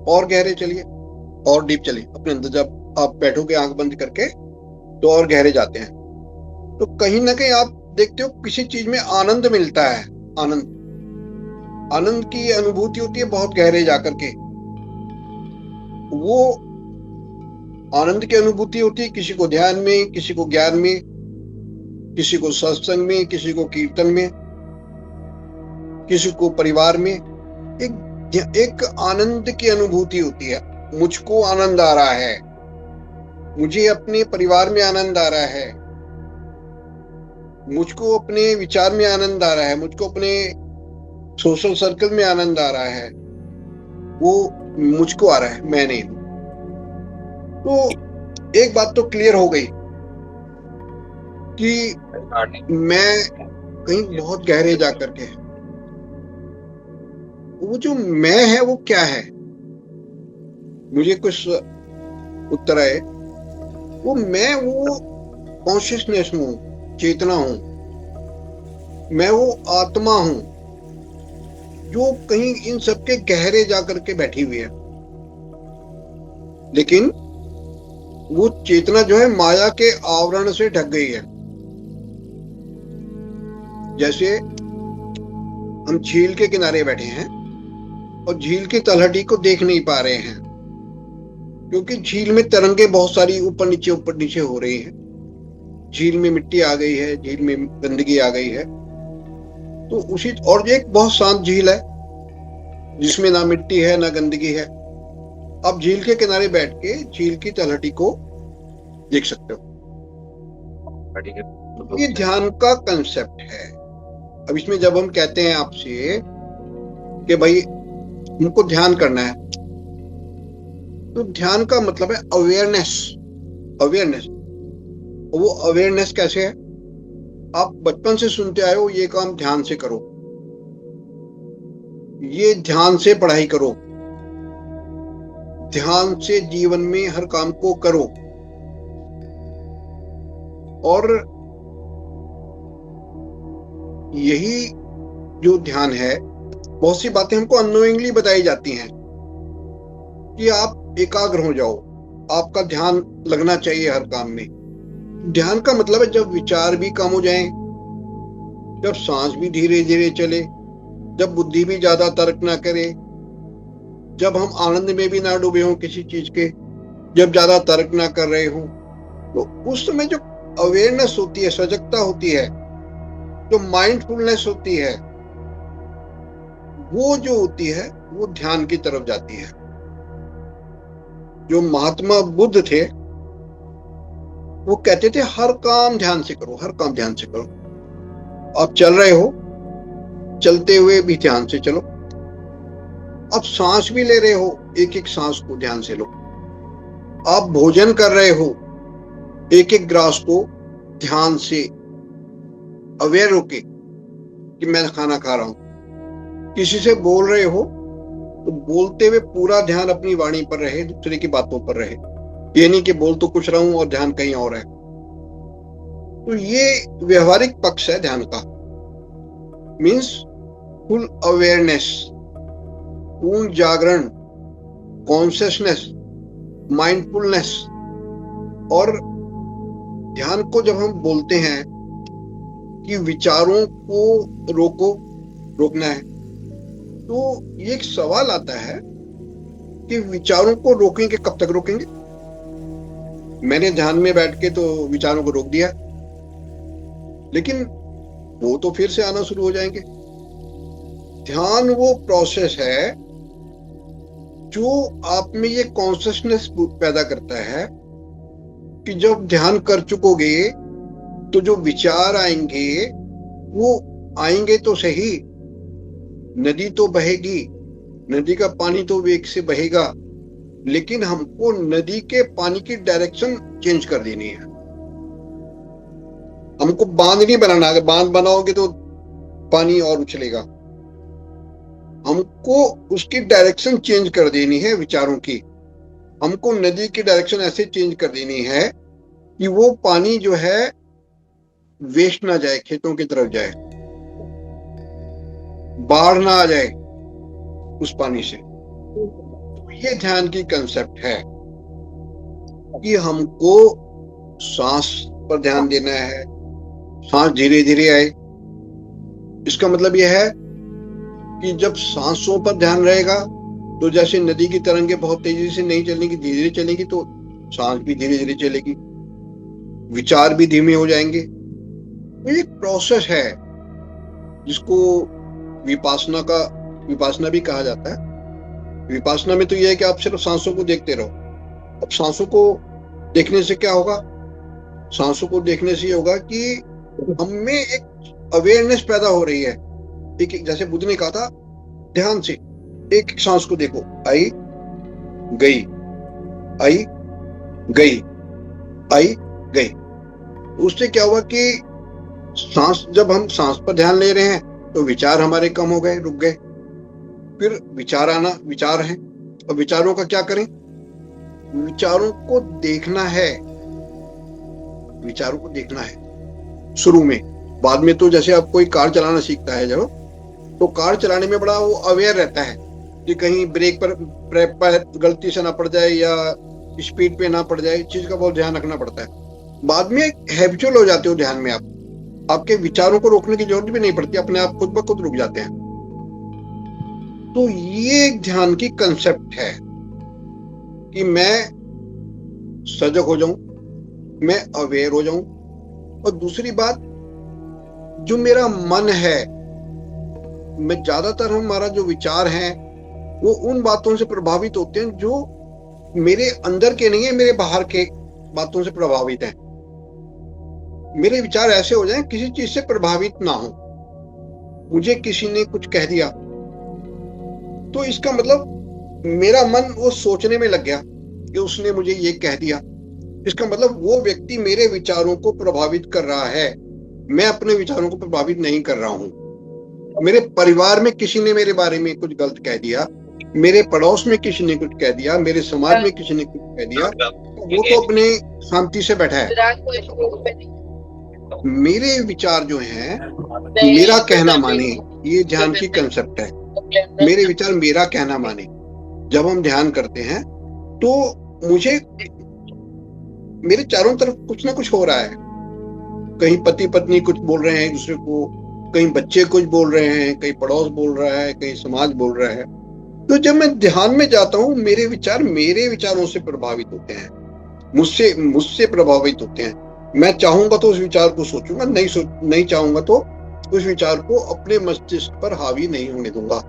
और गहरे चलिए, और डीप चलिए अपने अंदर। जब आप बैठोगे आंख बंद करके तो और गहरे जाते हैं, तो कहीं ना कहीं आप देखते हो किसी चीज में आनंद मिलता है। आनंद, आनंद की अनुभूति होती है बहुत गहरे जाकर के। वो आनंद की अनुभूति होती है किसी को ध्यान में, किसी को ज्ञान में, किसी को सत्संग में, किसी को कीर्तन में, किसी को परिवार में। एक आनंद की अनुभूति होती है। मुझको आनंद आ रहा है, मुझे अपने परिवार में आनंद आ रहा है, मुझको अपने विचार में आनंद आ रहा है, मुझको अपने सोशल सर्कल में आनंद आ रहा है। वो मुझको आ रहा है, मैं नहीं हूं। तो एक बात तो क्लियर हो गई कि मैं कहीं बहुत गहरे जाकर के, वो जो मैं है वो क्या है, मुझे कुछ उत्तर आए। वो मैं, वो कॉन्शियसनेस हूं, चेतना हूं, मैं वो आत्मा हूं जो कहीं इन सबके गहरे जाकर के बैठी हुई है। लेकिन वो चेतना जो है माया के आवरण से ढक गई है। जैसे हम झील के किनारे बैठे हैं और झील की तलहटी को देख नहीं पा रहे हैं, क्योंकि झील में तरंगे बहुत सारी ऊपर नीचे हो रही हैं। झील में मिट्टी आ गई है, झील में गंदगी आ गई है। तो उसी, और ये एक बहुत शांत झील है जिसमें ना मिट्टी है ना गंदगी है। आप झील के किनारे बैठ के झील की तलहटी को देख सकते हो। ये ध्यान का कंसेप्ट है। अब इसमें जब हम कहते हैं आपसे कि भाई हमको ध्यान करना है, तो ध्यान का मतलब है अवेयरनेस। अवेयरनेस, वो अवेयरनेस कैसे है? आप बचपन से सुनते आए हो, ये काम ध्यान से करो, ये ध्यान से पढ़ाई करो, ध्यान से जीवन में हर काम को करो। और यही जो ध्यान है, बहुत सी बातें हमको अननोइंगली बताई जाती हैं कि आप एकाग्र हो जाओ, आपका ध्यान लगना चाहिए हर काम में। ध्यान का मतलब है जब विचार भी कम हो जाएं, जब सांस भी धीरे धीरे चले, जब बुद्धि भी ज्यादा तर्क ना करे, जब हम आनंद में भी ना डूबे हों किसी चीज के, जब ज्यादा तर्क ना कर रहे हो, तो उस समय जो अवेयरनेस होती है, सजगता होती है, जो माइंडफुलनेस होती है, वो जो होती है वो ध्यान की तरफ जाती है। जो महात्मा बुद्ध थे वो कहते थे हर काम ध्यान से करो, हर काम ध्यान से करो। आप चल रहे हो, चलते हुए भी ध्यान से चलो। आप सांस भी ले रहे हो, एक एक सांस को ध्यान से लो। आप भोजन कर रहे हो, एक एक ग्रास को ध्यान से अवेयर होके कि मैं खाना खा रहा हूं। किसी से बोल रहे हो तो बोलते हुए पूरा ध्यान अपनी वाणी पर रहे, दूसरे की बातों पर रहे। ये नहीं कि बोल तो कुछ रहा हूं और ध्यान कहीं और है। तो ये व्यवहारिक पक्ष है ध्यान का। मीन्स फुल अवेयरनेस, पूर्ण जागरण, कॉन्शियसनेस, माइंडफुलनेस। और ध्यान को जब हम बोलते हैं कि विचारों को रोको, रोकना है, तो ये एक सवाल आता है कि विचारों को रोकेंगे, कब तक रोकेंगे? मैंने ध्यान में बैठ के तो विचारों को रोक दिया, लेकिन वो तो फिर से आना शुरू हो जाएंगे। ध्यान वो प्रोसेस है जो आप में ये कॉन्शियसनेस पैदा करता है कि जब ध्यान कर चुकोगे तो जो विचार आएंगे वो आएंगे तो सही। नदी तो बहेगी, नदी का पानी तो वेग से बहेगा, लेकिन हमको नदी के पानी की डायरेक्शन चेंज कर देनी है। हमको बांध नहीं बनाना। अगर बांध बनाओगे तो पानी और उछलेगा। हमको उसकी डायरेक्शन चेंज कर देनी है विचारों की। हमको नदी की डायरेक्शन ऐसे चेंज कर देनी है कि वो पानी जो है वेस्ट ना जाए, खेतों की तरफ जाए, बाढ़ ना आ जाए उस पानी से। तो ये ध्यान की कंसेप्ट है कि हमको सांस पर ध्यान देना है, सांस धीरे धीरे आए। इसका मतलब यह है कि जब सांसों पर ध्यान रहेगा तो जैसे नदी की तरंगें बहुत तेजी से नहीं चलेंगी, धीरे धीरे चलेंगी, तो सांस भी धीरे धीरे चलेगी, विचार भी धीमे हो जाएंगे। तो एक प्रोसेस है जिसको विपासना भी कहा जाता है। विपासना में तो यह है कि आप सिर्फ सांसों को देखते रहो। अब सांसों को देखने से क्या होगा? सांसों को देखने से ये होगा कि हम में एक अवेयरनेस पैदा हो रही है। एक जैसे बुद्ध ने कहा था, ध्यान से एक सांस को देखो, आई गई, आई गई, आई गई। उससे क्या हुआ कि जब हम सांस पर ध्यान ले रहे हैं तो विचार हमारे कम हो गए, रुक गए। फिर विचार है, और विचारों का क्या करें? विचारों को देखना है, विचारों को देखना है शुरू में। बाद में तो जैसे आप कोई कार चलाना सीखता है जब, तो कार चलाने में बड़ा वो अवेयर रहता है कि कहीं ब्रेक पर गलती से ना पड़ जाए या स्पीड पे ना पड़ जाए, चीज का बहुत ध्यान रखना पड़ता है। बाद में हैबिचुअल हो जाते हो ध्यान में, आपके विचारों को रोकने की जरूरत भी नहीं पड़ती, अपने आप खुद ब खुद रुक जाते हैं। तो ये एक ध्यान की कंसेप्ट है कि मैं सजग हो जाऊं, मैं अवेयर हो जाऊं। और दूसरी बात, जो मेरा मन है, मैं ज्यादातर हमारा जो विचार है वो उन बातों से प्रभावित होते हैं जो मेरे अंदर के नहीं है, मेरे बाहर के बातों से प्रभावित हैं। मेरे विचार ऐसे हो जाएं किसी चीज से प्रभावित ना हो। मुझे किसी ने कुछ कह दिया तो इसका मतलब मेरा मन वो सोचने में लग गया कि उसने मुझे ये कह दिया। इसका मतलब वो व्यक्ति मेरे विचारों को प्रभावित कर रहा है, मैं अपने विचारों को प्रभावित नहीं कर रहा हूं। मेरे परिवार में किसी ने मेरे बारे में कुछ गलत कह दिया, मेरे पड़ोस में किसी ने कुछ कह दिया, मेरे समाज में किसी ने कुछ कह दिया, वो तो अपने शांति से बैठा है। मेरे विचार जो हैं मेरा कहना माने, ये ध्यान की कंसेप्ट है। मेरे विचार मेरा कहना माने। जब हम ध्यान करते हैं तो मुझे मेरे चारों तरफ कुछ ना कुछ हो रहा है। कहीं पति पत्नी कुछ बोल रहे हैं एक दूसरे को, कहीं बच्चे कुछ बोल रहे हैं, कहीं पड़ोस बोल रहा है, कहीं समाज बोल रहा है। तो जब मैं ध्यान में जाता हूं, मेरे विचार मेरे विचारों से प्रभावित होते हैं, मुझसे प्रभावित होते हैं। मैं चाहूंगा तो उस विचार को सोचूंगा, नहीं चाहूंगा तो उस विचार को अपने मस्तिष्क पर हावी नहीं होने दूंगा।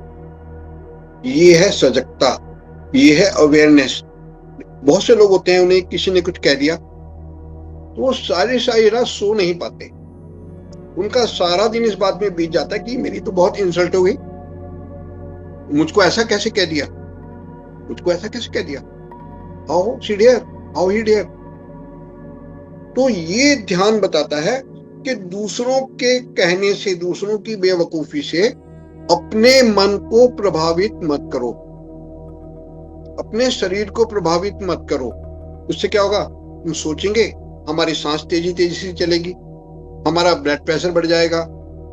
ये है सजगता, ये है अवेयरनेस। बहुत से लोग होते हैं, उन्हें किसी ने कुछ कह दिया तो वो सारी रात सो नहीं पाते। उनका सारा दिन इस बात में बीत जाता है कि मेरी तो बहुत इंसल्ट हो गई, मुझको ऐसा कैसे कह दिया, मुझको ऐसा कैसे कह दिया, हाउ ही डेयर। तो ये ध्यान बताता है कि दूसरों के कहने से, दूसरों की बेवकूफी से अपने मन को प्रभावित मत करो, अपने शरीर को प्रभावित मत करो। उससे क्या होगा? हम सोचेंगे, हमारी सांस तेजी से चलेगी, हमारा ब्लड प्रेशर बढ़ जाएगा,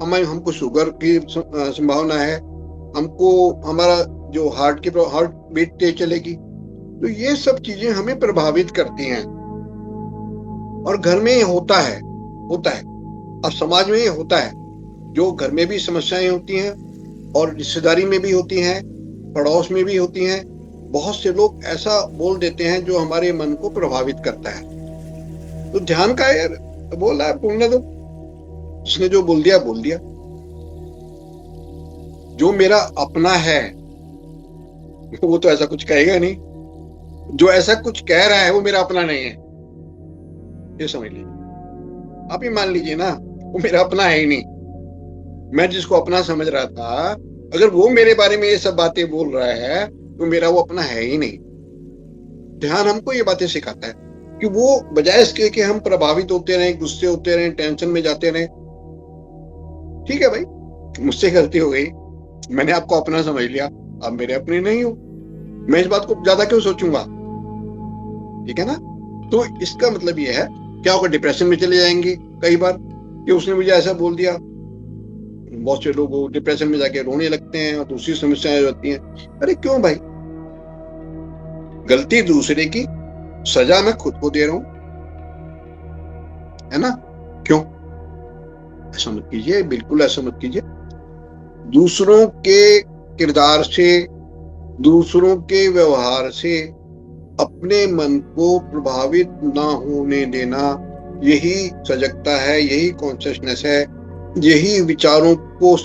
हमको शुगर की संभावना है, हमारा जो हार्ट बीट तेज चलेगी। तो ये सब चीजें हमें प्रभावित करती हैं। और घर में होता है और समाज में होता है। जो घर में भी समस्याएं होती हैं और रिश्तेदारी में भी होती हैं, पड़ोस में भी होती हैं। बहुत से लोग ऐसा बोल देते हैं जो हमारे मन को प्रभावित करता है। तो ध्यान का यार बोल रहा है, बोलने दो, उसने जो बोल दिया। जो मेरा अपना है वो तो ऐसा कुछ कहेगा नहीं, जो ऐसा कुछ कह रहा है वो मेरा अपना नहीं है, ये समझ लीजिए। आप ही मान लीजिए ना, वो मेरा अपना है ही नहीं। मैं जिसको अपना समझ रहा था, अगर वो मेरे बारे में ये सब बातें बोल रहा है तो मेरा वो अपना है ही नहीं। ध्यान हमको ये बातें सिखाता है कि वो बजाय इसके कि हम प्रभावित होते रहे, गुस्से होते रहे, टेंशन में जाते रहे। ठीक है भाई, मुझसे गलती हो गई, मैंने आपको अपना समझ लिया, आप मेरे अपने नहीं हो, मैं इस बात को ज्यादा क्यों सोचूंगा? ठीक है ना? तो इसका मतलब ये है, क्या होगा? डिप्रेशन में चले जाएंगे कई बार कि उसने मुझे ऐसा बोल दिया। बहुत से लोग डिप्रेशन में जाके रोने लगते हैं और दूसरी समस्याएं होती हैं। अरे क्यों भाई? गलती दूसरे की, सजा मैं खुद को दे रहा हूं, है ना? क्यों? ऐसा मत कीजिए, बिल्कुल ऐसा मत कीजिए। दूसरों के किरदार से, दूसरों के व्यवहार से अपने मन को प्रभावित ना होने देना, यही सजगता है, यही कॉन्शियसनेस है, यही विचारों को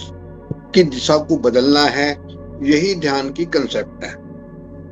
की दिशा को बदलना है, यही ध्यान की कंसेप्ट है।